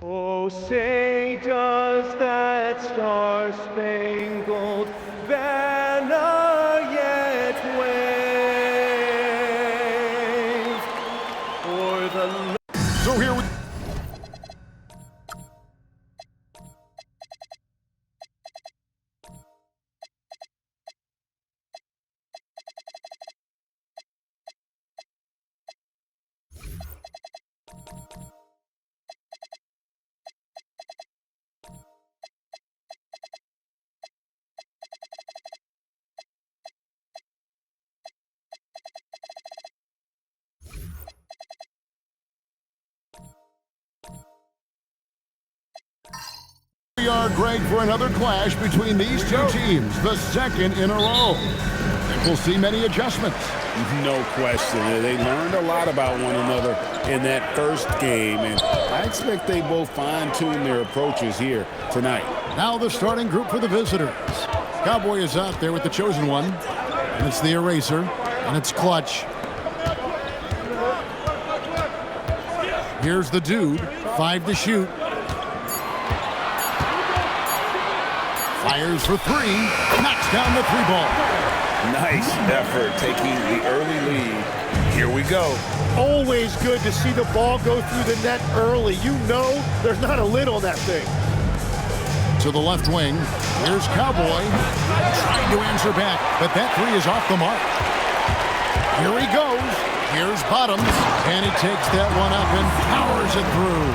Oh, say does that star-spangled banner yet wave o'er the... So here we... We are Greg for another clash between these two teams, the second in a row. And we'll see many adjustments. No question. They learned a lot about one another in that first game, and I expect they both fine-tune their approaches here tonight. Now the starting group for the visitors. Cowboy is out there with the chosen one, and it's the eraser, and it's Clutch. Here's the dude, 5 to shoot. Fires for 3, knocks down the 3-ball. Nice effort taking the early lead. Here we go. Always good to see the ball go through the net early. You know there's not a lid on that thing. To the left wing, here's Cowboy, trying to answer back, but that 3 is off the mark. Here he goes. Here's Bottoms, and he takes that one up and powers it through.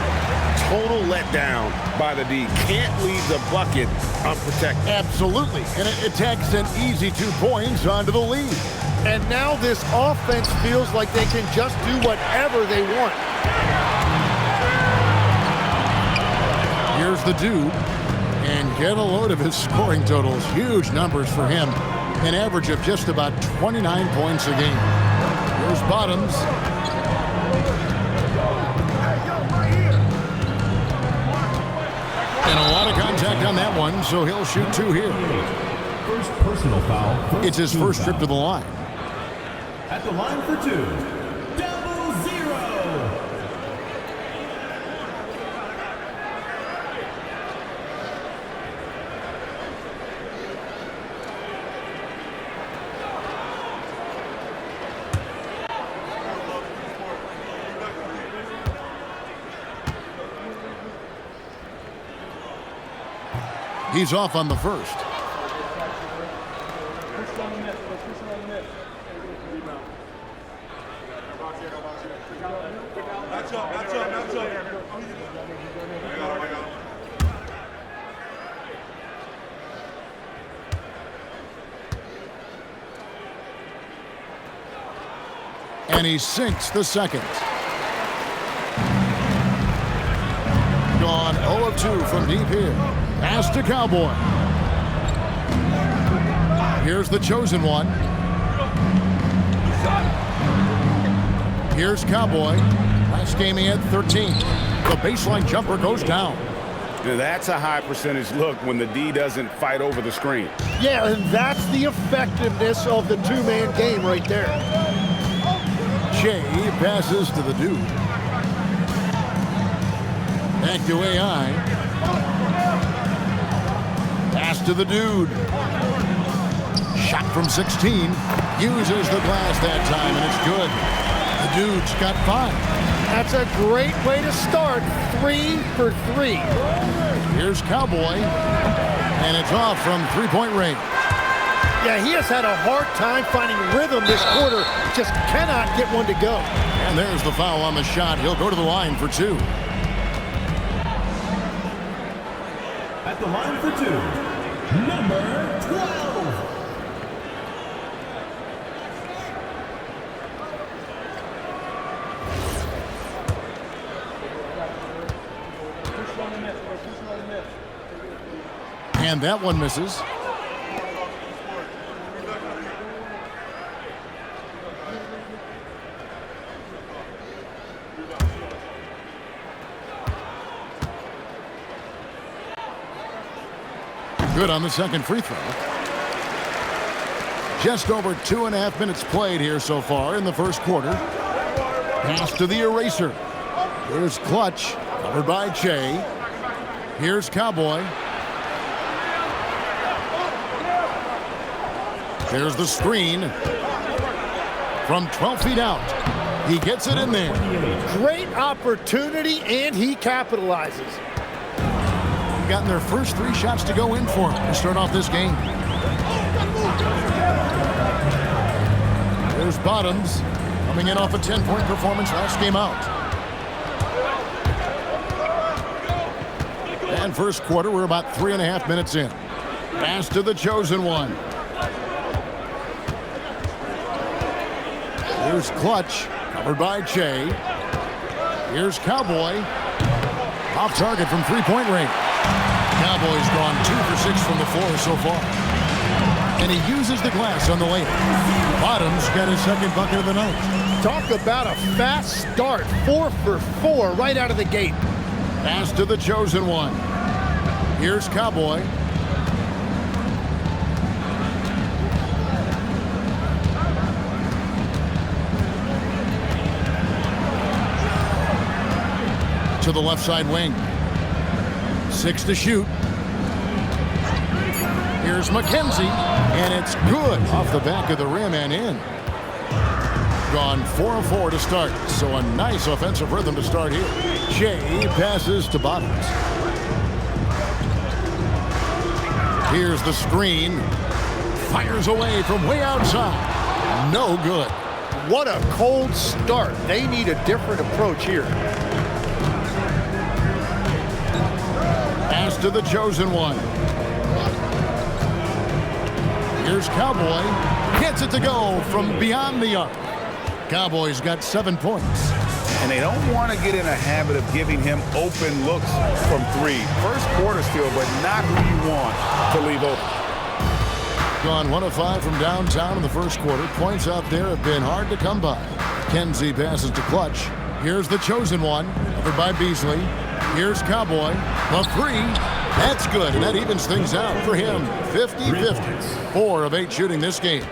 Total letdown by the D. Can't leave the bucket unprotected. Absolutely, and it takes an easy 2 points onto the lead. And now this offense feels like they can just do whatever they want. Here's the dude, and get a load of his scoring totals. Huge numbers for him. An average of just about 29 points a game. Here's Bottoms. And a lot of contact on that one, so he'll shoot 2 here. First personal foul. It's his first trip to the line. At the line for 2, 0. He's off on the first. And he sinks the second. Gone 0 of 2 from deep here. Pass to Cowboy. Here's the chosen one. Here's Cowboy. Last game he had 13. The baseline jumper goes down. That's a high percentage look when the D doesn't fight over the screen. Yeah, and that's the effectiveness of the 2-man game right there. Shea passes to the dude. Back to AI. Pass to the dude. Shot from 16. Uses the glass that time, and it's good. The dude's got 5. That's a great way to start. 3 for 3. Here's Cowboy, and it's off from three-point range. Yeah, he has had a hard time finding rhythm this quarter. Just cannot get one to go. And there's the foul on the shot. He'll go to the line for 2. At the line for 2, number 12. And that one misses. Good on the second free throw. Just over 2.5 minutes played here so far in the first quarter. Pass to the eraser. Here's Clutch, covered by Che. Here's Cowboy. There's the screen from 12 feet out. He gets it in there. Great opportunity, and he capitalizes. Gotten their first 3 shots to go in for him to start off this game. There's Bottoms coming in off a 10-point performance last game out. And first quarter, we're about 3.5 minutes in. Pass to the chosen one. Here's Clutch, covered by Che. Here's Cowboy. Off target from three-point range. Cowboys gone 2 for 6 from the floor so far. And he uses the glass on the layup. Bottoms got his second bucket of the night. Talk about a fast start. 4 for 4 right out of the gate. Pass to the chosen one. Here's Cowboy. To the left side wing. 6 to shoot. Here's McKenzie, and it's good off the back of the rim and in. Gone 4 of 4 to start, so a nice offensive rhythm to start here. Che passes to Bottoms. Here's the screen. Fires away from way outside. No good. What a cold start. They need a different approach here. Pass to the chosen one. Here's Cowboy. Gets it to go from beyond the arc. Cowboys got 7 points. And they don't want to get in a habit of giving him open looks from 3. First quarter still, but not who you want to leave open. Gone 1 of 5 from downtown in the first quarter. Points out there have been hard to come by. Kenzie passes to Clutch. Here's the chosen one, covered by Beasley. Here's Cowboy. A 3. That's good, and that evens things out for him. 50-50. 4 of 8 shooting this game.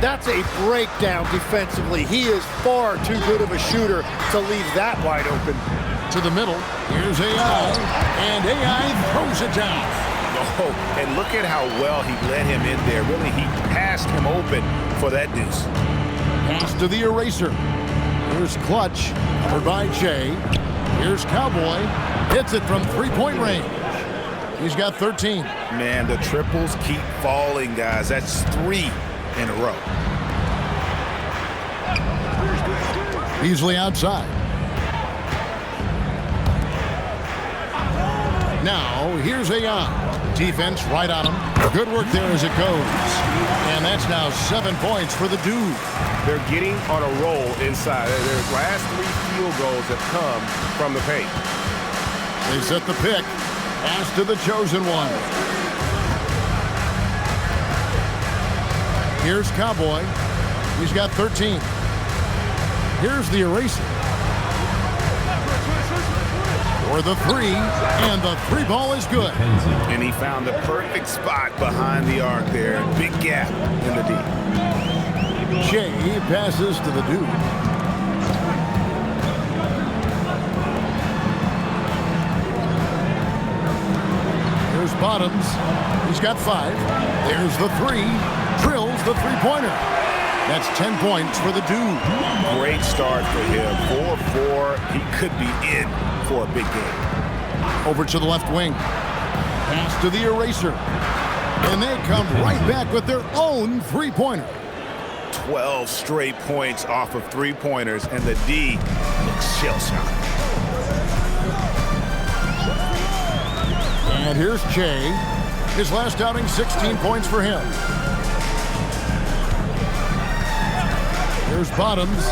That's a breakdown defensively. He is far too good of a shooter to leave that wide open. To the middle. Here's AI. And AI throws it down. Oh, and look at how well he let him in there. Really, he passed him open for that deuce. Pass to the eraser. Here's Clutch, covered by Che. Here's Cowboy. Hits it from three-point range. He's got 13. Man, the triples keep falling, guys. That's 3 in a row. Beasley outside. Now, here's AI. Defense right on him. Good work there as it goes. And that's now 7 points for the dude. They're getting on a roll inside. Their last 3 field goals have come from the paint. They set the pick. Pass to the chosen one. Here's Cowboy. He's got 13. Here's the eraser. For the 3, and the 3 ball is good. And he found the perfect spot behind the arc there. Big gap in the D. Che passes to the dude. Bottoms. He's got 5. There's the 3. Drills the three-pointer. That's 10 points for the dude. Great start for him. 4-4. He could be in for a big game. Over to the left wing. Pass to the eraser. And they come right back with their own three-pointer. 12 straight points off of three-pointers, and the D looks shell-shocked. And here's Che. His last outing, 16 points for him. Here's Bottoms.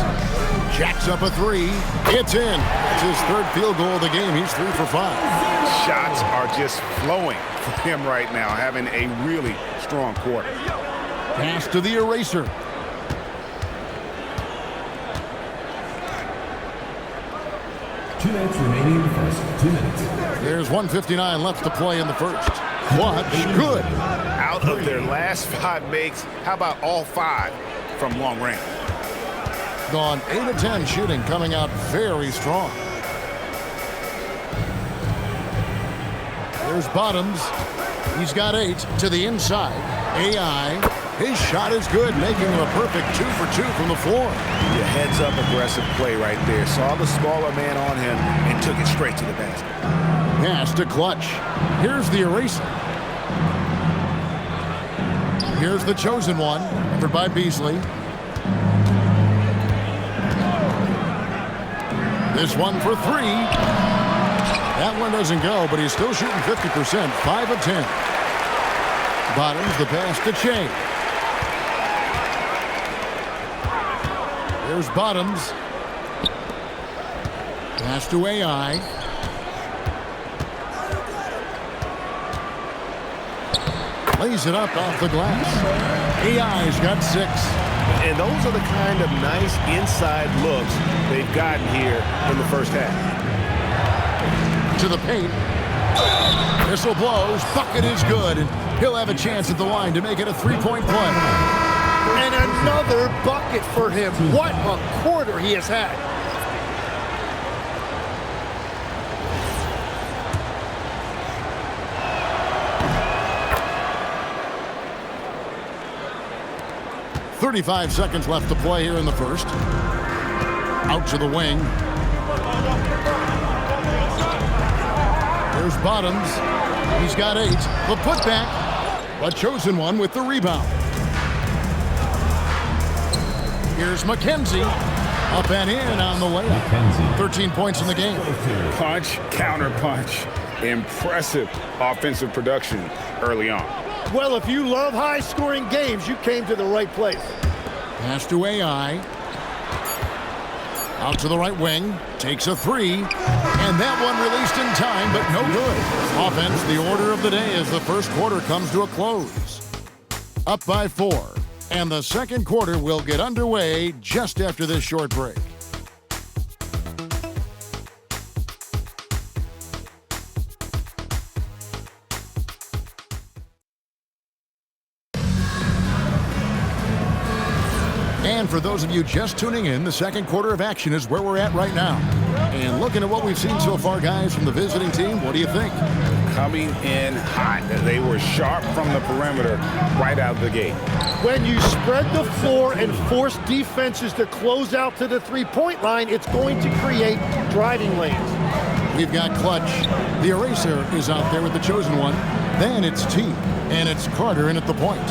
Jacks up a 3. It's in. It's his 3rd field goal of the game. He's 3 for 5. Shots are just flowing for him right now, having a really strong quarter. Pass to the eraser. Two minutes remaining in the first. 2 minutes. There's 1:59 left to play in the first. Clutch, good. Out of their last 5 makes, how about all 5 from long range? Gone 8 of 10 shooting, coming out very strong. There's Bottoms. He's got 8 to the inside. AI, his shot is good, making him a perfect 2 for 2 from the floor. Yeah, heads-up aggressive play right there. Saw the smaller man on him and took it straight to the basket. Pass to Clutch. Here's the eraser. Here's the chosen one, covered by Beasley. This one for 3. That one doesn't go, but he's still shooting 50%, 5 of 10. Bottoms, the pass to Che. There's Bottoms. Pass to AI. Lays it up off the glass. AI's got 6. And those are the kind of nice inside looks they've gotten here in the first half. To the paint. Whistle blows. Bucket is good. And he'll have a chance at the line to make it a 3-point play. And another bucket for him. What a quarter he has had. .35 seconds left to play here in the first. Out to the wing. There's Bottoms. He's got 8. The putback. The chosen one with the rebound. Here's McKenzie. Up and in on the layup. 13 points in the game. Punch, counter punch. Impressive offensive production early on. Well, if you love high-scoring games, you came to the right place. Pass to AI. Out to the right wing. Takes a 3. And that one released in time, but no good. Offense, the order of the day as the first quarter comes to a close. Up by 4. And the second quarter will get underway just after this short break. And for those of you just tuning in, the second quarter of action is where we're at right now. And looking at what we've seen so far, guys, from the visiting team, what do you think? Coming in hot. They were sharp from the perimeter right out of the gate. When you spread the floor and force defenses to close out to the three-point line, it's going to create driving lanes. We've got Clutch. The eraser is out there with the chosen one. Then it's T. And it's Carter in at the point.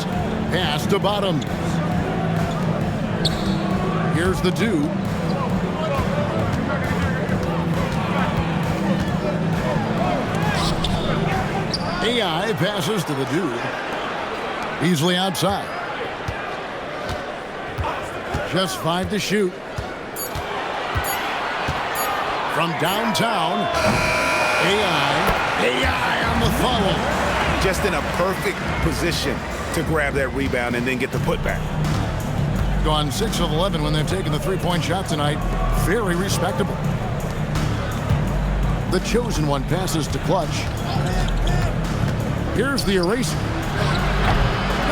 Pass to Bottoms. Here's the dude. AI passes to the dude. Beasley outside. Just 5 to shoot. From downtown, AI on the follow. Just in a perfect position to grab that rebound and then get the putback. Gone 6 of 11 when they've taken the three-point shot tonight. Very respectable. The chosen one passes to Clutch. Here's the eraser.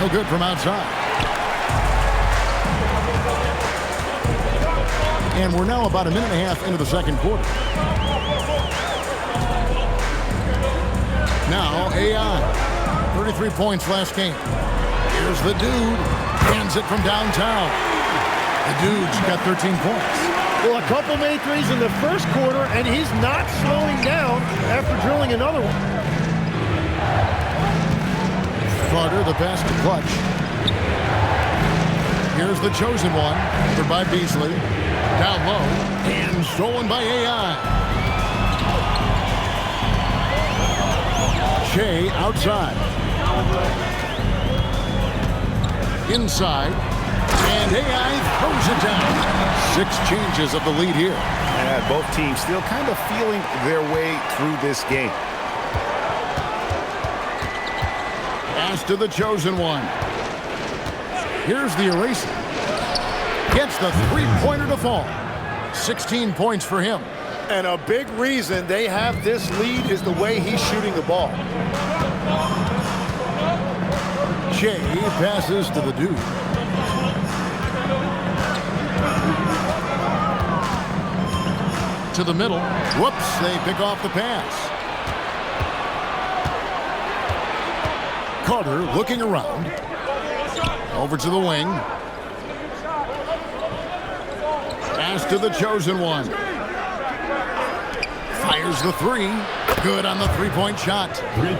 No good from outside. And we're now about a minute and a half into the second quarter. Now AI. 33 points last game. Here's the dude. Hands it from downtown. The dude's got 13 points. Well, a couple made threes in the first quarter, and he's not slowing down after drilling another one. Carter, the basket clutch. Here's the chosen one. They're by Beasley. Down low. And stolen by AI. Shea outside. Inside. And AI throws it down. 6 changes of the lead here. Yeah, both teams still kind of feeling their way through this game. Pass to the chosen one. Here's the eraser. Gets the three-pointer to fall. 16 points for him. And a big reason they have this lead is the way he's shooting the ball. Shea passes to the dude. To the middle. Whoops, they pick off the pass. Carter looking around. Over to the wing. Pass to the chosen one. Fires the three. Good on the three-point shot.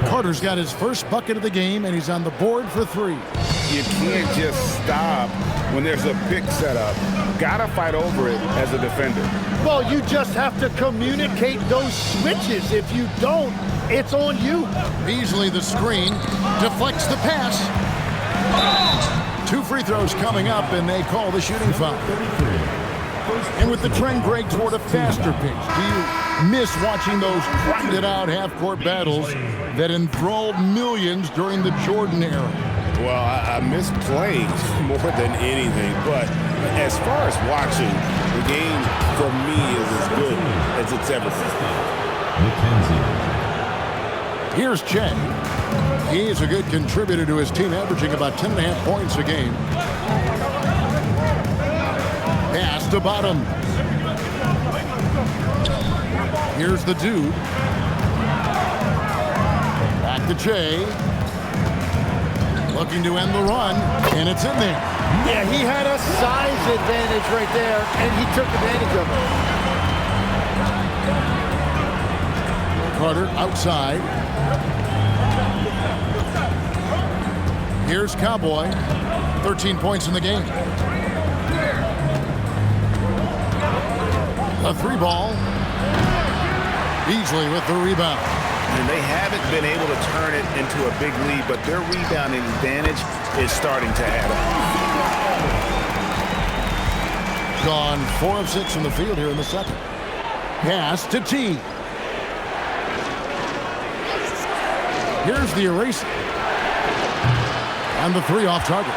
Carter's got his first bucket of the game, and he's on the board for 3. You can't just stop when there's a pick set up. Gotta fight over it as a defender. Well, you just have to communicate those switches. If you don't, it's on you. Beasley, the screen, deflects the pass. 2 free throws coming up, and they call the shooting foul. And with the trend break toward a faster pace, do you miss watching those grinded-out half-court battles that enthralled millions during the Jordan era? Well, I miss playing more than anything, but as far as watching, the game for me is as good as it's ever been. Here's Chen. He is a good contributor to his team, averaging about 10.5 points a game. Pass to bottom. Here's the dude. Back to Jay. Looking to end the run, and it's in there. Yeah, he had a size advantage right there, and he took advantage of it. Carter outside. Here's Cowboy. 13 points in the game. A 3-ball. Beasley with the rebound. And they haven't been able to turn it into a big lead, but their rebounding advantage is starting to add up. Gone 4 of 6 from the field here in the second. Pass to T. Here's the eraser. And the 3 off target.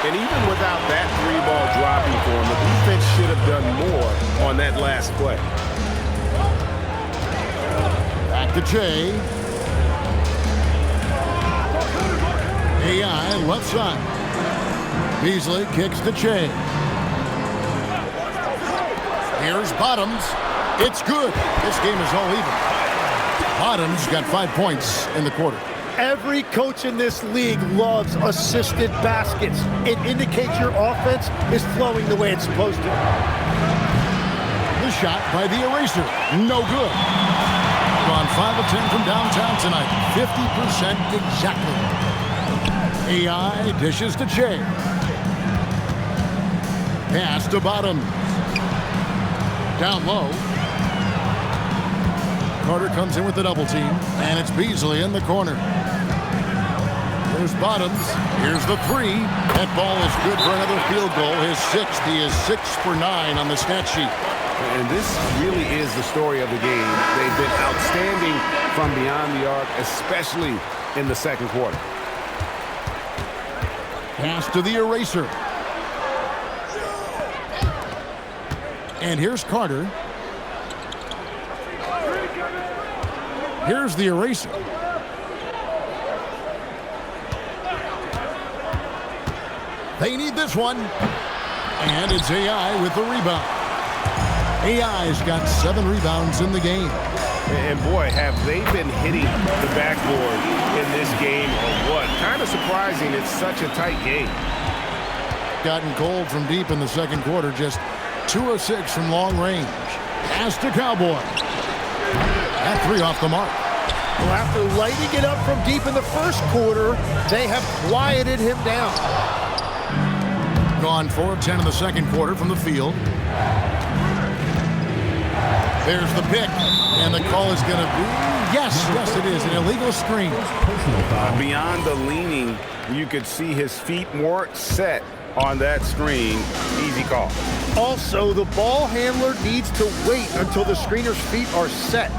And even without that 3-ball dropping for him, the defense should have done more on that last play. Back to Jay. AI left side. Beasley kicks to Jay. Here's Bottoms. It's good. This game is all even. Bottoms got 5 points in the quarter. Every coach in this league loves assisted baskets. It indicates your offense is flowing the way it's supposed to. The shot by the eraser. No good. Gone 5 of 10 from downtown tonight. 50% exactly. AI dishes to Che. Pass to bottom. Down low. Carter comes in with the double team, and it's Beasley in the corner. There's Bottoms. Here's the 3. That ball is good for another field goal. His 6th. He is 6 for 9 on the stat sheet. And this really is the story of the game. They've been outstanding from beyond the arc, especially in the second quarter. Pass to the eraser. And here's Carter. Here's the eraser. They need this one. And it's AI with the rebound. AI's got 7 rebounds in the game. And boy, have they been hitting the backboard in this game or what? Kind of surprising. It's such a tight game. Gotten cold from deep in the second quarter. Just 2 of 6 from long range. Pass to Cowboy. That 3 off the mark. Well, after lighting it up from deep in the first quarter, they have quieted him down. Gone 4 of 10 in the second quarter from the field. There's the pick, and the call is going to be, yes, it is, an illegal screen. Beyond the leaning, you could see his feet more set on that screen. Easy call. Also, the ball handler needs to wait until the screener's feet are set.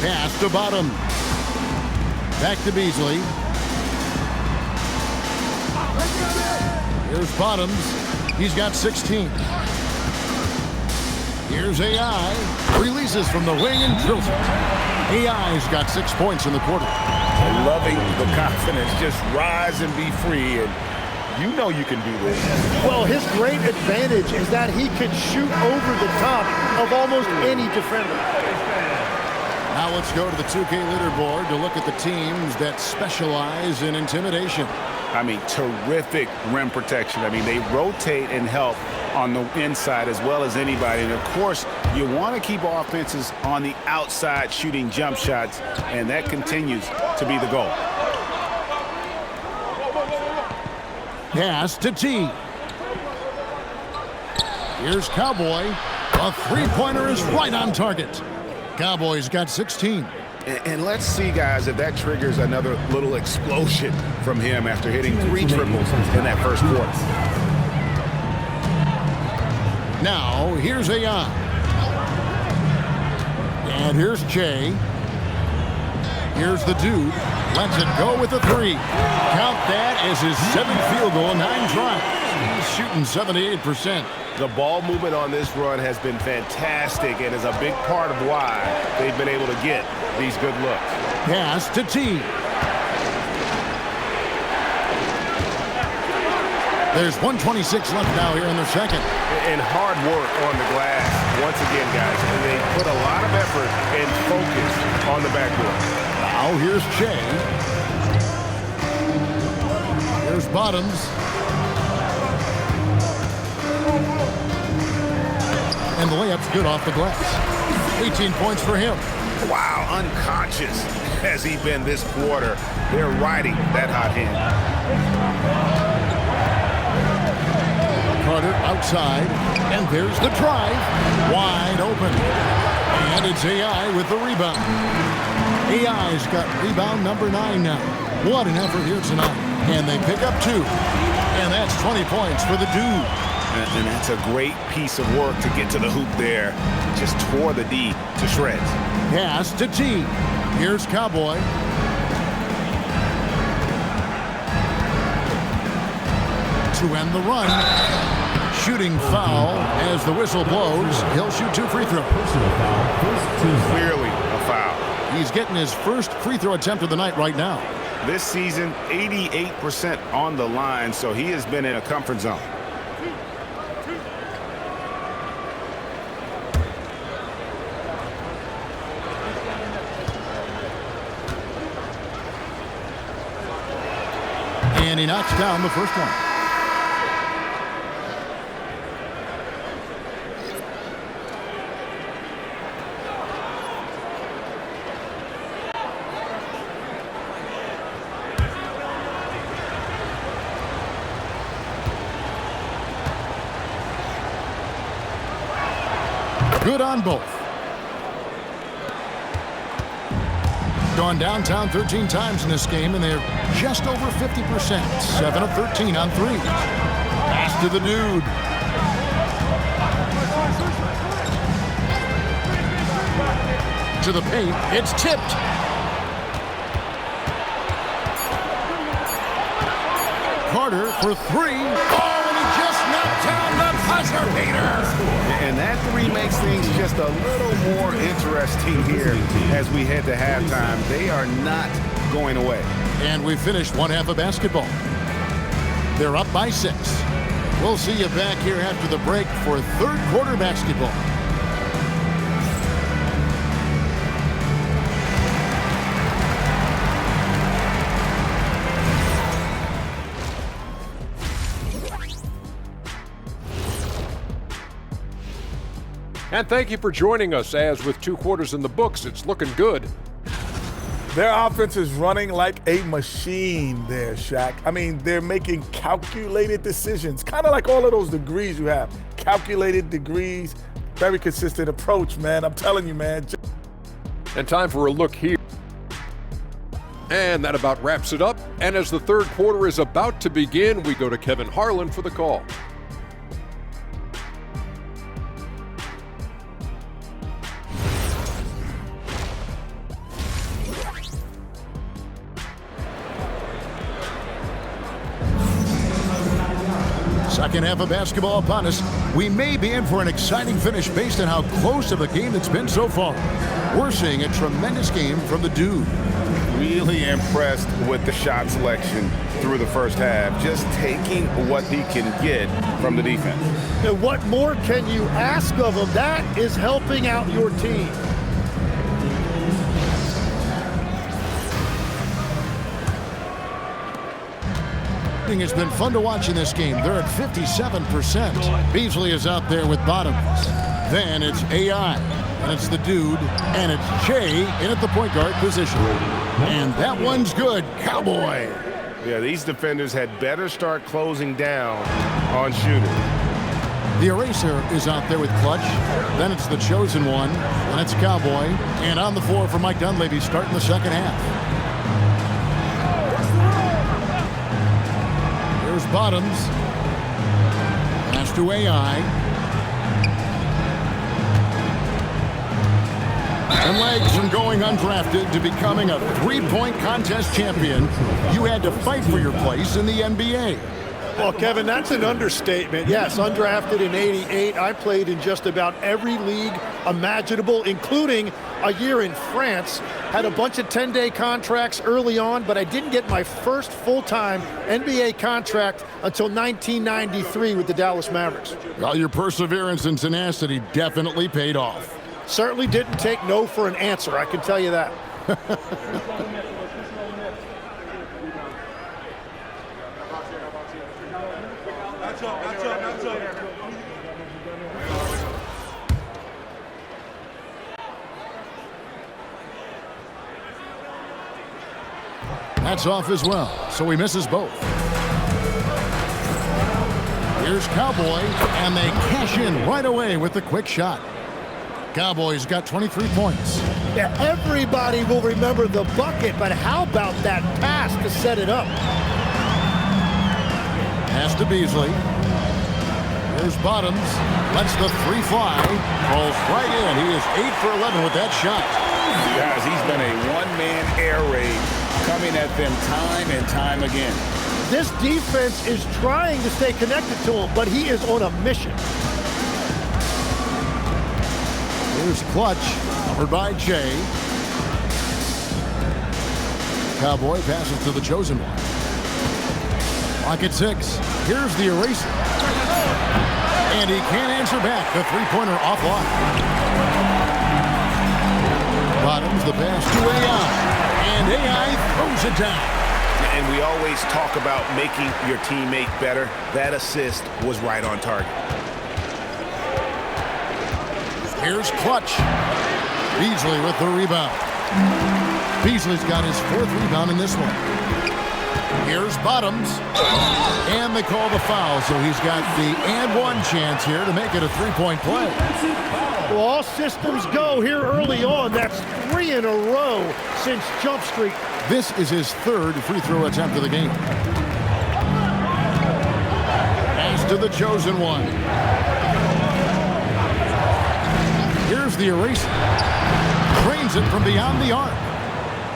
Pass to Bottom. Back to Beasley. Here's Bottoms. He's got 16. Here's AI. Releases from the wing and drills it. AI's got 6 points in the quarter. Loving the confidence. Just rise and be free. And you know you can do this. Well, his great advantage is that he can shoot over the top of almost any defender. Now let's go to the 2K leaderboard to look at the teams that specialize in intimidation. I mean, terrific rim protection. I mean, they rotate and help on the inside as well as anybody. And, of course, you want to keep offenses on the outside shooting jump shots, and that continues to be the goal. Pass to T. Here's Cowboy. A three-pointer is right on target. Cowboys got 16. And let's see, guys, if that triggers another little explosion from him after hitting 3 triples in that first quarter. Now, here's AI. And here's Jay. Here's the dude. Lets it go with a 3. Count that as his 7th field goal, 9 tries. He's shooting 78%. The ball movement on this run has been fantastic and is a big part of why they've been able to get these good looks. Pass to T. There's 1:26 left now here in the second. And hard work on the glass. Once again, guys, they put a lot of effort and focus on the backboard. Now here's Che. Here's Bottoms. And the layup's good off the glass. 18 points for him. Wow, unconscious has he been this quarter. They're riding that hot hand. Carter outside, and there's the drive. Wide open. And it's AI with the rebound. AI's got rebound number 9 now. What an effort here tonight. And they pick up 2. And that's 20 points for the dude. And that's a great piece of work to get to the hoop there. Just tore the D to shreds. Pass to T. Here's Cowboy. To end the run. Shooting foul as the whistle blows. He'll shoot 2 free throws. Clearly a foul. He's getting his first free throw attempt of the night right now. This season, 88% on the line, so he has been in a comfort zone. And he knocks down the first one. Good on both. Gone downtown 13 times in this game, and they're just over 50%. 7 of 13 on 3. Pass to the dude. To the paint. It's tipped. Carter for 3. Oh, and he just knocked down the buzzer beater. And that 3 makes things just a little more interesting here as we head to halftime. They are not going away. And we finished one half of basketball. They're up by 6. We'll see you back here after the break for third quarter basketball. And thank you for joining us, as with 2 quarters in the books, it's looking good. Their offense is running like a machine there, Shaq. I mean, they're making calculated decisions, kind of like all of those degrees you have. Calculated degrees, very consistent approach, man. I'm telling you, man. And time for a look here. And that about wraps it up. And as the 3rd quarter is about to begin, we go to Kevin Harlan for the call. Second half of basketball upon us. We may be in for an exciting finish based on how close of a game it's been so far. We're seeing a tremendous game from the dude. Really impressed with the shot selection through the first half, just taking what he can get from the defense. And what more can you ask of him? That is helping out your team. It's been fun to watch in this game. They're at 57%. Beasley is out there with Bottoms. Then it's AI, and it's the dude, and it's Jay in at the point guard position. And that one's good. Cowboy. Yeah, these defenders had better start closing down on shooters. The eraser is out there with Clutch. Then it's the chosen one, and it's Cowboy. And on the floor for Mike Dunleavy starting the second half. Here's Bottoms. Pass to AI. And legs from going undrafted to becoming a three-point contest champion. You had to fight for your place in the NBA. Well, Kevin, that's an understatement. Yes, undrafted in '88. I played in just about every league imaginable, including a year in France. Had a bunch of 10-day contracts early on, but I didn't get my first full-time NBA contract until 1993 with the Dallas Mavericks. Well, your perseverance and tenacity definitely paid off. Certainly didn't take no for an answer, I can tell you that. That's off as well, so he misses both. Here's Cowboy, and they cash in right away with the quick shot. Cowboys got 23 points. Yeah, everybody will remember the bucket, but how about that pass to set it up? Pass to Beasley. Here's Bottoms. Lets the three fly. Falls right in. He is 8 for 11 with that shot. Guys, he's been a one-man air raid coming at them time and time again. This defense is trying to stay connected to him, but he is on a mission. Here's Clutch, covered by Jay. Cowboy passes to the chosen one. Clock at 6. Here's the eraser. And he can't answer back. The three-pointer offline. Bottoms the pass to AI. And AI throws it down. And we always talk about making your teammate better. That assist was right on target. Here's Clutch. Beasley with the rebound. Beasley's got his 4th rebound in this one. Here's Bottoms. And they call the foul, so he's got the and one chance here to make it a three-point play. Well, all systems go here early on. That's 3 in a row since Jump Street. This is his 3rd free throw attempt of the game. Pass to the chosen one. Here's the eraser. Drains it from beyond the arc.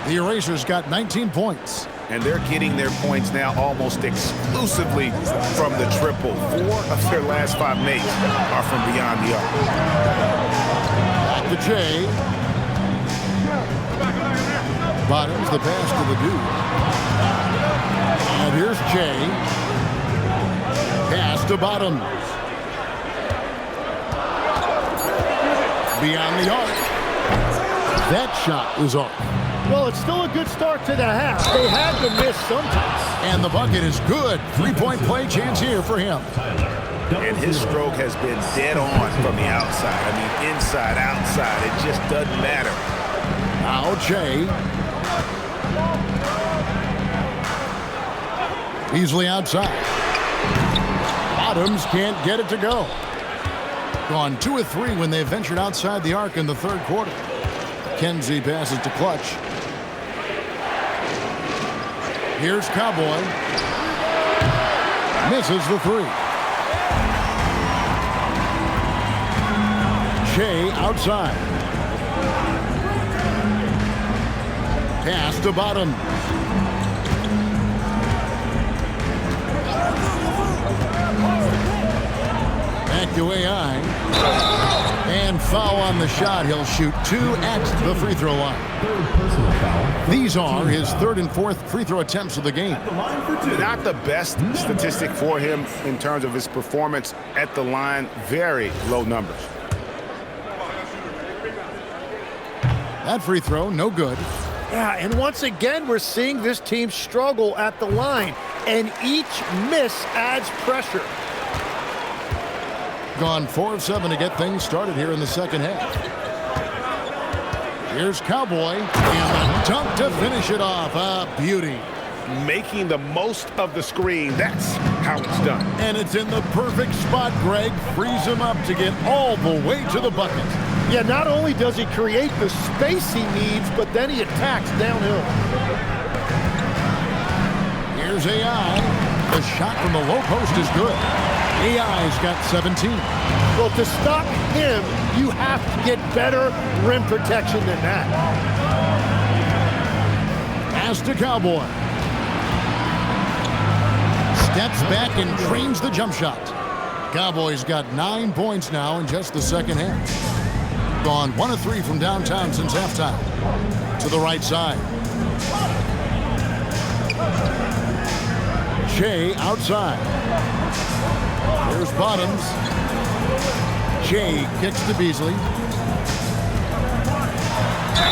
The eraser's got 19 points. And they're getting their points now almost exclusively from the triple. 4 of their last 5 makes are from beyond the arc. Back to Jay. Bottoms the pass to the dude. And here's Jay. Pass to Bottoms. Beyond the arc. That shot is off. Well, it's still a good start to the half. They had to miss sometimes. And the bucket is good. 3-point play chance here for him. and his stroke has been dead on from the outside. I mean, inside, outside, it just doesn't matter. Now Jay. Easily outside. Bottoms can't get it to go. Gone 2 of 3 when they ventured outside the arc in the third quarter. Kenzie passes to Clutch. Here's Cowboy. Misses the 3. Shea outside. Pass to Bottom. Back to AI. And foul on the shot. He'll shoot 2 at the free throw line. These are his 3rd and 4th free throw attempts of the game. Not the best statistic for him in terms of his performance at the line. Very low numbers. That free throw, no good. Yeah, and once again, we're seeing this team struggle at the line, and each miss adds pressure. Gone 4 of 7 to get things started here in the second half. Here's Cowboy, and a dunk to finish it off. A beauty. Making the most of the screen. That's how it's done. And it's in the perfect spot. Greg frees him up to get all the way to the bucket. Yeah, not only does he create the space he needs, but then he attacks downhill. Here's AI. The shot from the low post is good. AI's got 17. Well, to stop him, you have to get better rim protection than that. Pass to Cowboy. Steps back and trains the jump shot. Cowboys got 9 points now in just the second half. Gone 1 of 3 from downtown since halftime. To the right side. Shea outside. Here's Bottoms. Shea kicks to Beasley.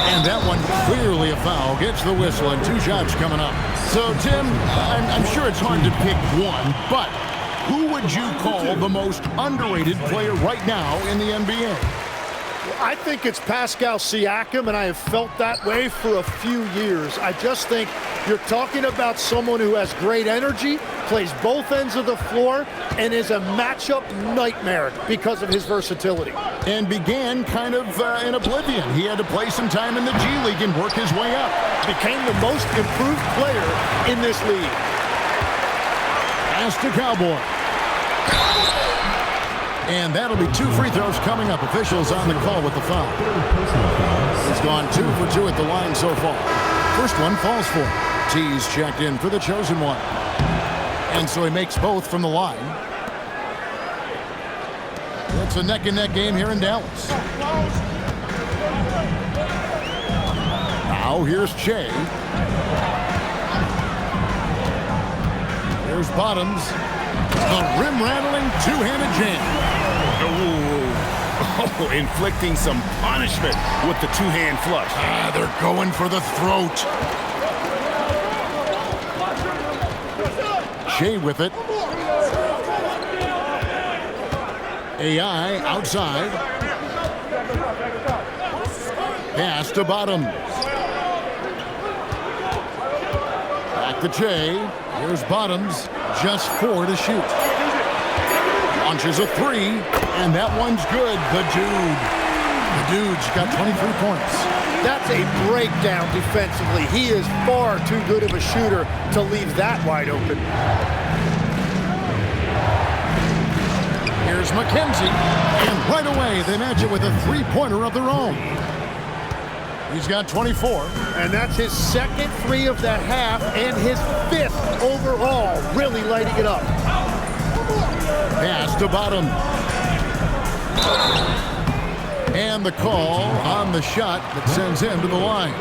And that one clearly a foul. Gets the whistle and 2 shots coming up. So, Tim, I'm sure it's hard to pick one, but who would you call the most underrated player right now in the NBA? I think it's Pascal Siakam, and I have felt that way for a few years. I just think you're talking about someone who has great energy, plays both ends of the floor, and is a matchup nightmare because of his versatility. And began kind of in oblivion. He had to play some time in the G League and work his way up. Became the most improved player in this league. Pass to Cowboy. And that'll be 2 free throws coming up. Officials on the call with the foul. He's gone 2 for 2 at the line so far. First one falls for him. T's checked in for the chosen one. And so he makes both from the line. It's a neck-and-neck game here in Dallas. Now here's Che. Here's Bottoms. The rim-rattling 2-handed jam. Oh, inflicting some punishment with the 2-hand flush. They're going for the throat. Shea with it. AI outside. Pass to Bottoms. Back to Shea. Here's Bottoms. Just 4 to shoot. Launches a 3, and that one's good. The dude's got 23 points. That's a breakdown defensively. He is far too good of a shooter to leave that wide open. Here's McKenzie, and right away they match it with a 3-pointer of their own. He's got 24. And that's his second 3 of the half and his 5th overall, really lighting it up. Pass to Bottom. And the call on the shot that sends him to the line.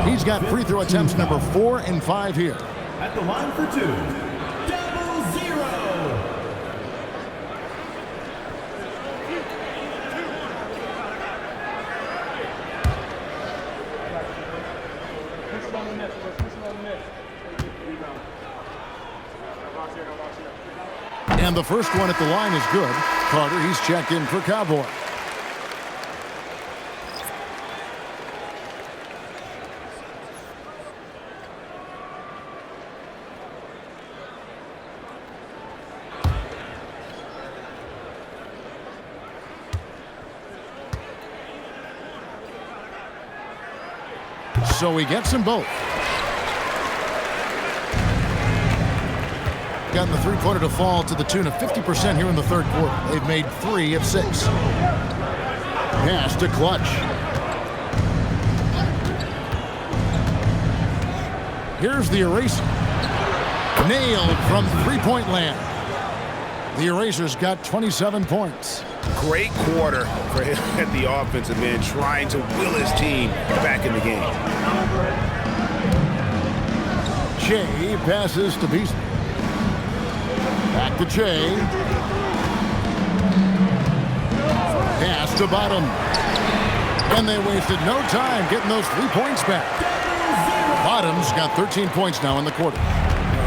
He's got free throw attempts number 4 and 5 here. At the line for 2, 0. And the first one at the line is good. Carter, he's checked in for Cowboy. So he gets them both. Gotten the three-pointer to fall to the tune of 50% here in the third quarter. They've made 3 of 6. Pass to Clutch. Here's the eraser. Nailed from three-point land. The eraser's got 27 points. Great quarter for him at the offensive end, trying to will his team back in the game. Che passes to Beasley. Back to Che. Pass to Bottom. And they wasted no time getting those 3 points back. Bottom's got 13 points now in the quarter.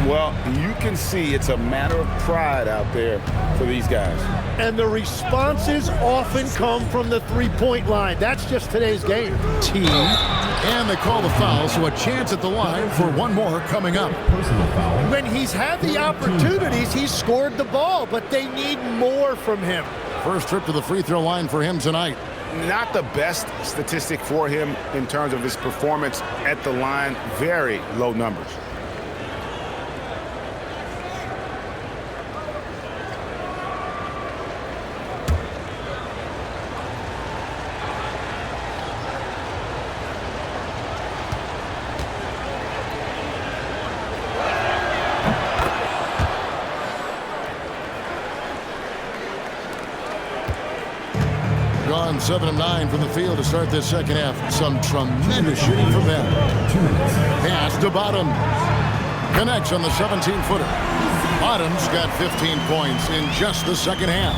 Well, you can see it's a matter of pride out there for these guys. And the responses often come from the three-point line. That's just today's game. And they call the foul, so a chance at the line for one more coming up. When he's had the opportunities, he's scored the ball, but they need more from him. First trip to the free throw line for him tonight. Not the best statistic for him in terms of his performance at the line. Very low numbers. Gone 7 of 9 from the field to start this second half. Some tremendous shooting from them. Pass to Bottom. Connects on the 17-footer. Bottom's got 15 points in just the second half.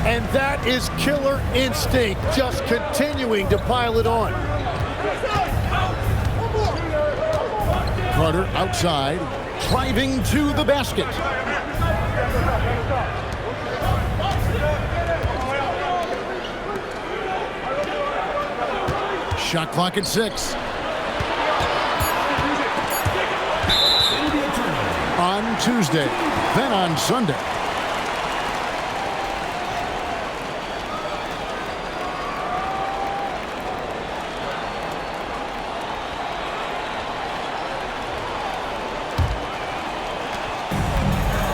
And that is killer instinct, just continuing to pile it on. Carter outside, driving to the basket. Shot clock at 6. On Tuesday, then on Sunday.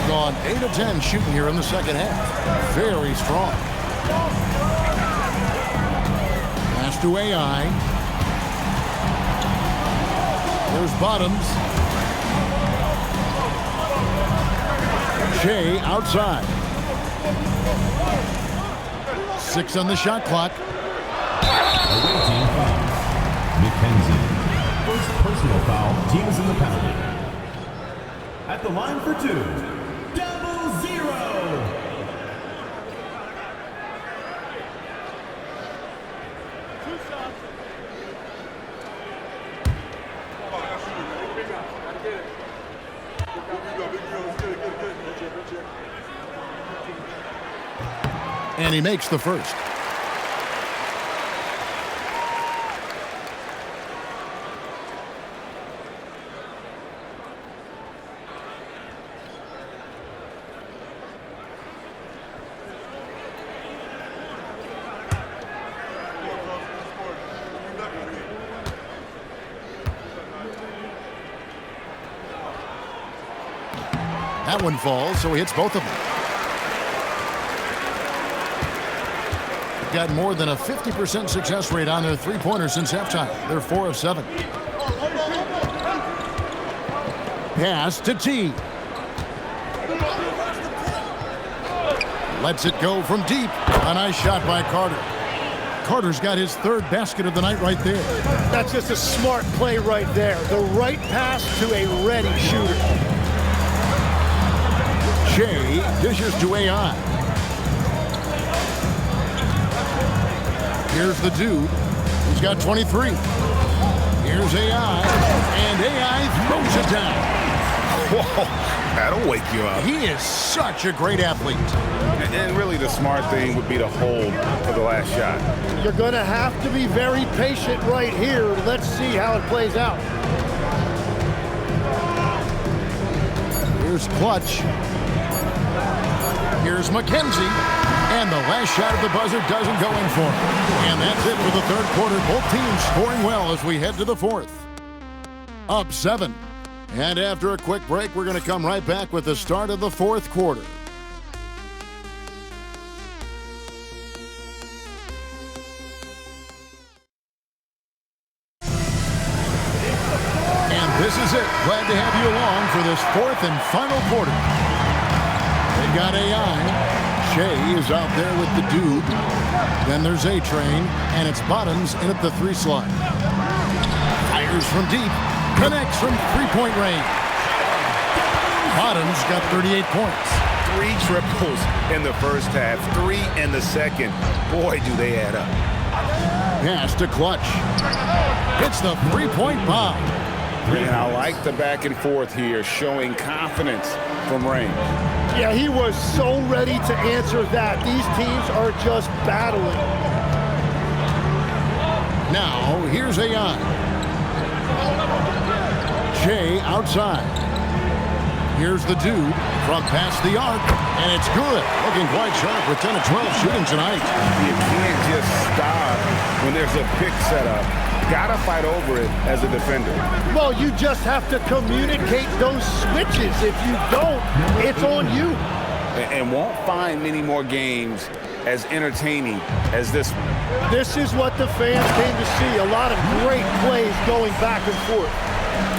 Gone 8 of 10 shooting here in the second half. Very strong. Pass to AI. There's Bottoms. Che outside. 6 on the shot clock. Away team foul. McKenzie. First personal foul. Team is in the penalty. At the line for 2. 0-0. And he makes the first. That one falls, so he hits both of them. Got more than a 50% success rate on their three-pointers since halftime. They're 4 of 7. Pass to T. Lets it go from deep. A nice shot by Carter. Carter's got his 3rd basket of the night right there. That's just a smart play right there. The right pass to a ready shooter. Che dishes to AI. Here's the dude. He's got 23. Here's AI. And AI throws it down. Whoa. That'll wake you up. He is such a great athlete. And really the smart thing would be to hold for the last shot. You're going to have to be very patient right here. Let's see how it plays out. Here's Clutch. Here's McKenzie. And the last shot of the buzzer doesn't go in for him. And that's it for the third quarter. Both teams scoring well as we head to the fourth. Up 7. And after a quick break, we're going to come right back with the start of the fourth quarter. And this is it. Glad to have you along for this fourth and final quarter. They've got AI. Shea is out there with the dude. Then there's A-Train, and it's Bottoms in at the 3 slot. Fires from deep. Connects from three-point range. Bottoms got 38 points. 3 triples in the first half, 3 in the second. Boy, do they add up. Pass to Clutch. It's the three-point bomb. And I like the back and forth here, showing confidence from range. Yeah, he was so ready to answer that. These teams are just battling. Now, here's AI. Shea outside. Here's the dude from past the arc, and it's good. Looking quite sharp with 10 of 12 shooting tonight. You can't just stop when there's a pick set up. Gotta fight over it as a defender. Well, you just have to communicate those switches. If you don't, it's on you. And won't find many more games as entertaining as this one. This is what the fans came to see. A lot of great plays going back and forth.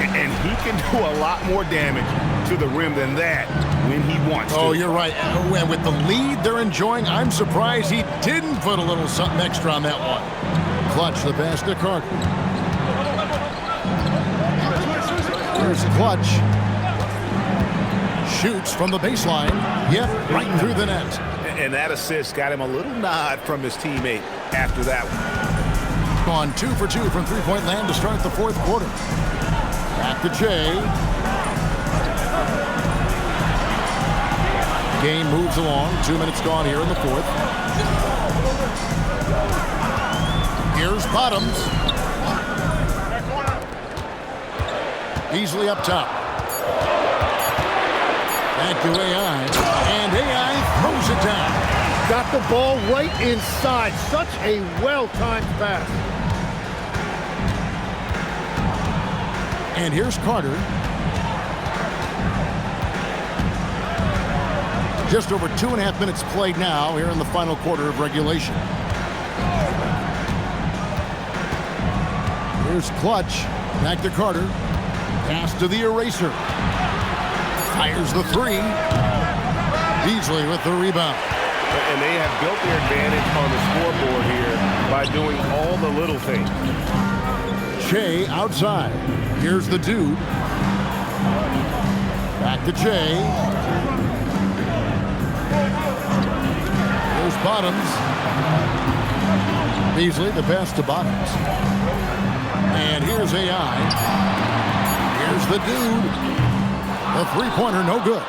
And he can do a lot more damage to the rim than that when he wants to. Oh, you're right. And with the lead they're enjoying, I'm surprised he didn't put a little something extra on that one. Clutch the pass to Carter. Here's Clutch. Shoots from the baseline. Yep, right through the net. And that assist got him a little nod from his teammate after that one. Gone 2 for 2 from three-point land to start the fourth quarter. Back to Jay. Game moves along. 2 minutes gone here in the fourth. Here's Bottoms. Easily up top. Back to AI. And AI throws it down. Got the ball right inside. Such a well-timed pass. And here's Carter. Just over 2.5 minutes played now here in the final quarter of regulation. Here's Clutch. Back to Carter. Pass to the eraser. Fires the 3. Beasley with the rebound. And they have built their advantage on the scoreboard here by doing all the little things. Shea outside. Here's the dude. Back to Shea. Here's Bottoms. Beasley, the pass to Bottoms. And here's AI. Here's the dude. The three-pointer, no good.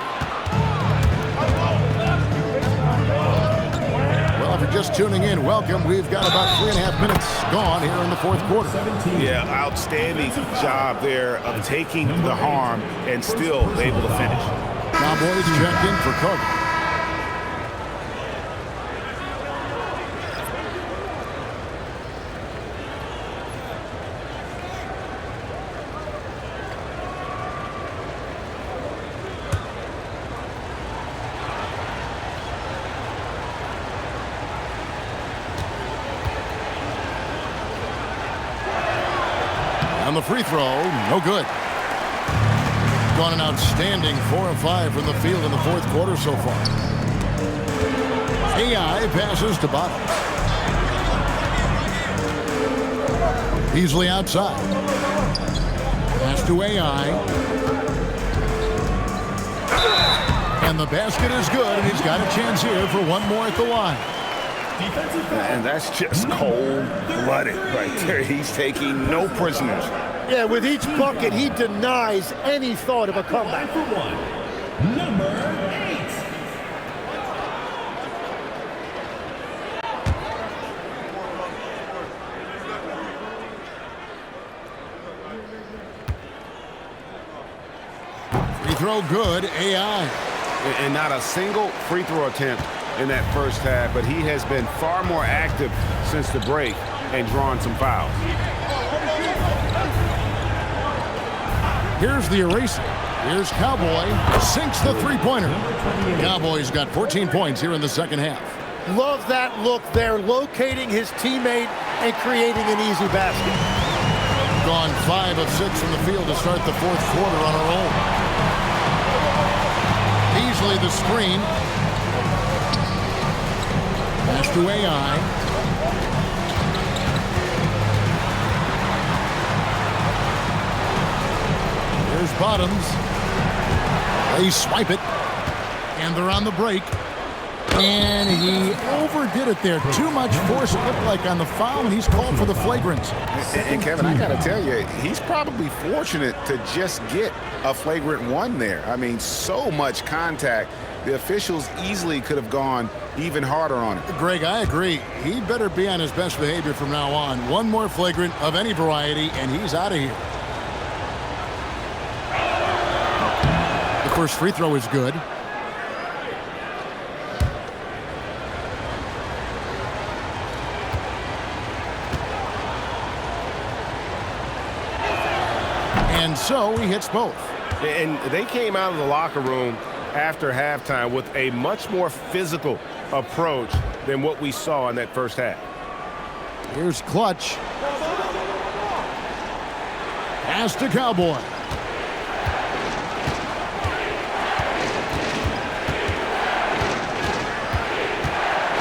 Well, if you're just tuning in, welcome. We've got about 3.5 minutes gone here in the fourth quarter. Yeah, outstanding job there of taking the harm and still able to finish. Cowboys checked in for Carter. On the free throw, no good. Gone an outstanding 4 of 5 from the field in the fourth quarter so far. AI passes to Bottoms. Beasley outside. Pass to AI. And the basket is good, and he's got a chance here for one more at the line. And that's just cold-blooded right there. He's taking no prisoners. Yeah, with each bucket, he denies any thought of a comeback. number 8. Free throw good, AI. And not a single free throw attempt in that first half, but he has been far more active since the break and drawn some fouls. Here's the eraser. Here's Cowboy. Sinks the three-pointer. Cowboy's got 14 points here in the second half. Love that look there, locating his teammate and creating an easy basket. Gone 5 of 6 from the field to start the fourth quarter on a roll. Beasley the screen. Pass to AI. Here's Bottoms. They swipe it. And they're on the break. And he overdid it there. Too much force, it looked like, on the foul, and he's called for the flagrant. And Kevin, I got to tell you, he's probably fortunate to just get a flagrant one there. I mean, so much contact. The officials easily could have gone even harder on it. Greg, I agree. He better be on his best behavior from now on. One more flagrant of any variety, and he's out of here. The first free throw is good. And so he hits both. And they came out of the locker room after halftime with a much more physical approach than what we saw in that first half. Here's Clutch. Pass to Cowboy.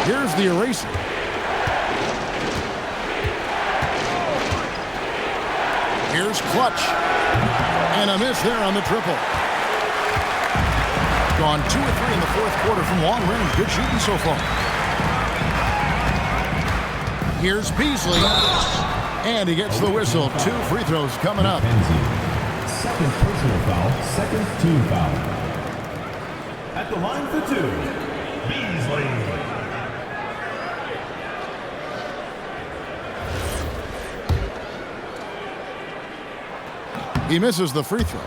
Here's the eraser. Here's Clutch. And a miss there on the triple. Gone 2 of 3 in the fourth quarter from long range. Good shooting so far. Here's Beasley. And he gets the whistle. 2 free throws coming up. Second personal foul, second team foul. At the line for 2, Beasley. He misses the free throw.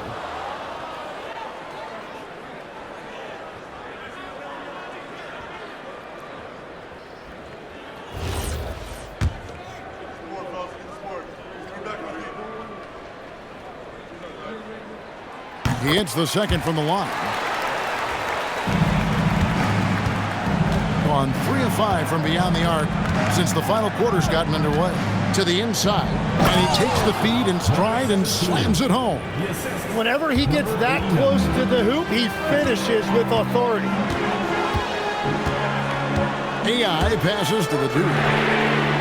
He hits the second from the line. Gone 3 of 5 from beyond the arc since the final quarter's gotten underway. To the inside, and he takes the feed in stride and slams it home. Whenever he gets that close to the hoop, he finishes with authority. AI passes to the dude.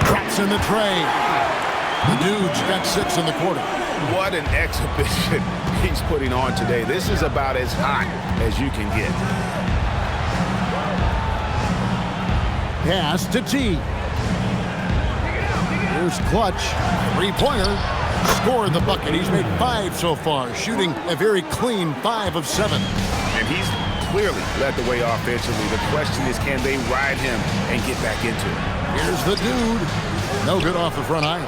Drops in the tray. The dude's got 6 in the quarter. What an exhibition he's putting on today. This is about as hot as you can get. Pass to T. Here's Clutch. 3-pointer. Scored the bucket. He's made 5 so far, shooting a very clean 5 of 7. And he's clearly led the way offensively. The question is, can they ride him and get back into it? Here's the dude. No good off the front iron.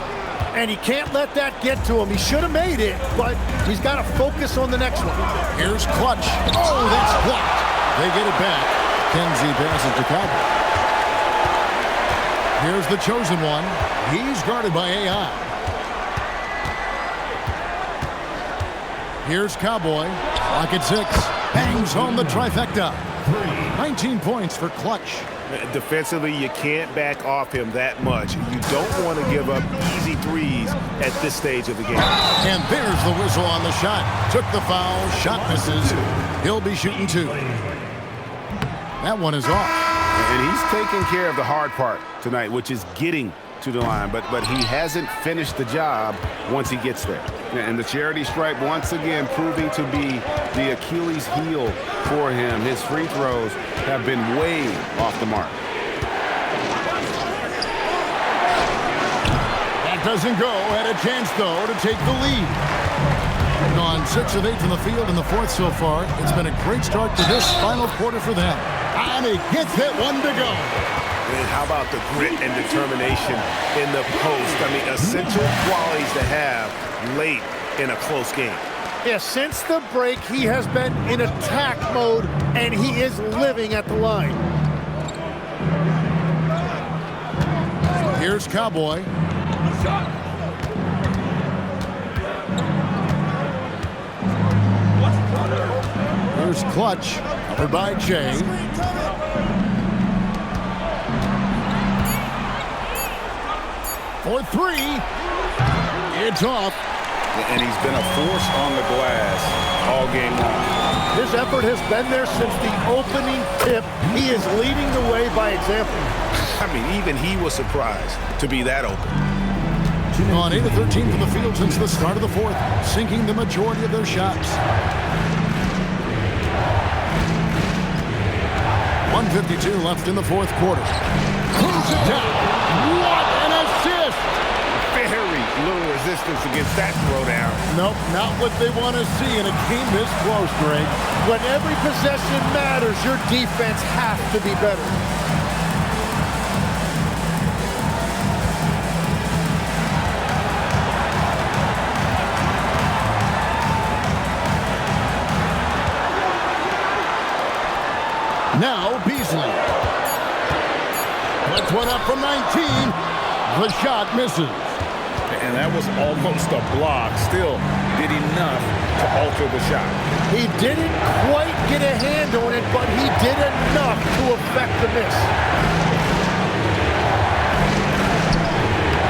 And he can't let that get to him. He should have made it, but he's got to focus on the next one. Here's Clutch. Oh, that's blocked. They get it back. Kenzie passes to Cowboy. Here's the chosen one. He's guarded by AI. Here's Cowboy. Clock at 6. Bangs home the trifecta. 19 points for Clutch. Defensively, you can't back off him that much. You don't want to give up easy threes at this stage of the game. And there's the whistle on the shot. Took the foul. Shot misses. He'll be shooting 2. That one is off. And he's taking care of the hard part tonight, which is getting to the line. But he hasn't finished the job once he gets there. And the charity stripe once again proving to be the Achilles heel for him. His free throws have been way off the mark. That doesn't go. Had a chance, though, to take the lead. Gone 6 of 8 from the field in the fourth so far. It's been a great start to this final quarter for them. And he gets that one to go. And how about the grit and determination in the post? I mean, essential qualities to have late in a close game. Yeah, since the break, he has been in attack mode, and he is living at the line. Here's Cowboy. Here's Clutch, covered by Jay. For 3. It's off. And he's been a force on the glass all game long. His effort has been there since the opening tip. He is leading the way by example. I mean, even he was surprised to be that open. On 8 of 13 from the field since the start of the fourth, sinking the majority of their shots. 1:52 left in the fourth quarter. Close it down. What an assist! Very little resistance against that throwdown. Nope, not what they want to see in a game this close, Greg. When every possession matters, your defense has to be better. Now Beasley. Puts one up from 19. The shot misses. And that was almost a block. Still did enough to alter the shot. He didn't quite get a hand on it, but he did enough to affect the miss.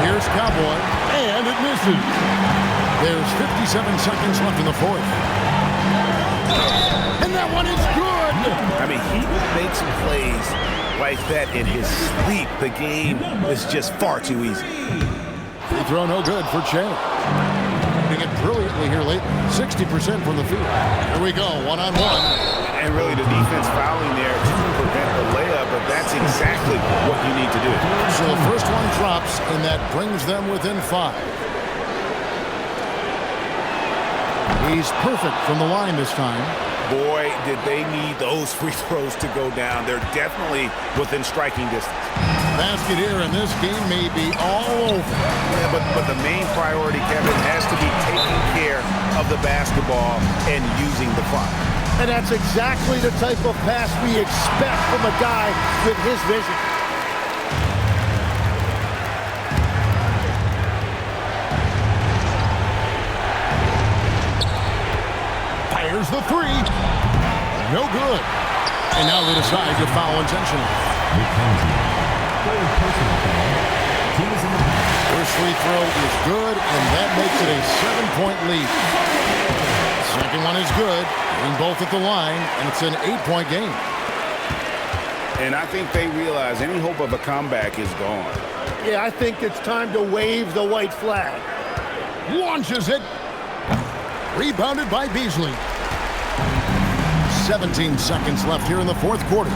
Here's Cowboy, and it misses. There's 57 seconds left in the fourth. And that one is good. I mean, he would make some plays like that in his sleep. The game is just far too easy. Free throw no good for Che. Hitting it brilliantly here late. 60% from the field. Here we go, one-on-one. And really the defense fouling there to prevent the layup, but that's exactly what you need to do. So the first one drops, and that brings them within 5. He's perfect from the line this time. Boy, did they need those free throws to go down. They're definitely within striking distance. Basket here, and this game may be all over. Yeah, but the main priority, Kevin, has to be taking care of the basketball and using the clock. And that's exactly the type of pass we expect from a guy with his vision. Fires the 3. No good. And now they decide to foul intentionally. First free throw is good, and that makes it a 7-point lead. Second one is good, and both at the line, and it's an 8-point game. And I think they realize any hope of a comeback is gone. Yeah, I think it's time to wave the white flag. Launches it. Rebounded by Beasley. 17 seconds left here in the fourth quarter.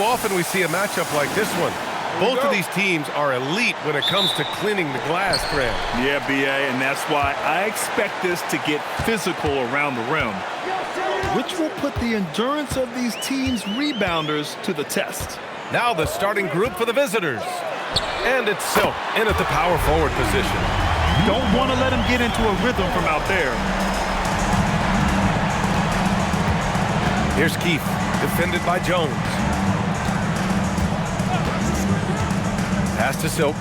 often we see a matchup like this one. Both of these teams are elite when it comes to cleaning the glass, Fred. Yeah, BA, and that's why I expect this to get physical around the rim, which will put the endurance of these teams' rebounders to the test. Now the starting group for the visitors. And it's Silk in at the power forward position. Don't want to let him get into a rhythm from out there. Here's Keith, defended by Jones. Pass to Silk.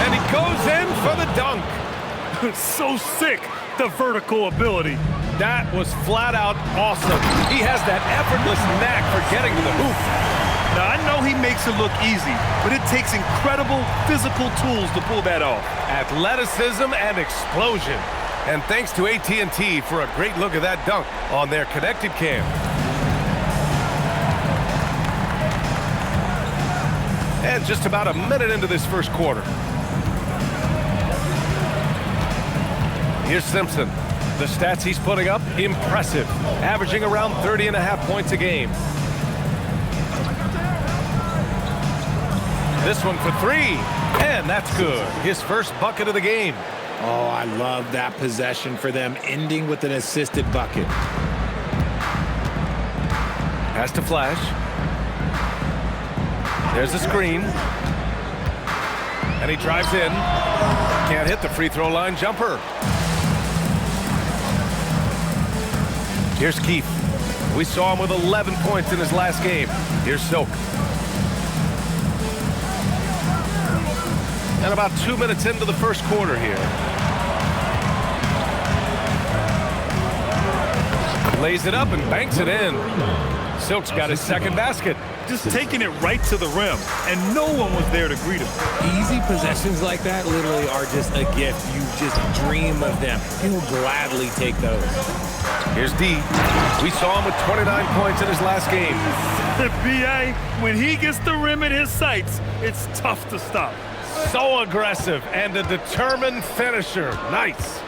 And he goes in for the dunk. So sick, the vertical ability. That was flat out awesome. He has that effortless knack for getting to the hoop. Now, I know he makes it look easy, but it takes incredible physical tools to pull that off. Athleticism and explosion. And thanks to AT&T for a great look at that dunk on their connected cam. And just about a minute into this first quarter. Here's Simpson. The stats he's putting up, impressive. Averaging around 30.5 points a game. This one for three. And that's good. His first bucket of the game. Oh, I love that possession for them, ending with an assisted bucket. Pass to Flash. There's the screen. And he drives in. Can't hit the free throw line jumper. Here's Keith. We saw him with 11 points in his last game. Here's Silk. And about 2 minutes into the first quarter here. Lays it up and banks it in. Silk's got his second basket. Just taking it right to the rim, and no one was there to greet him. Easy possessions like that literally are just a gift. You just dream of them. He'll gladly take those. Here's D. We saw him with 29 points in his last game. The BA, when he gets the rim in his sights, it's tough to stop. So aggressive and a determined finisher. Nice.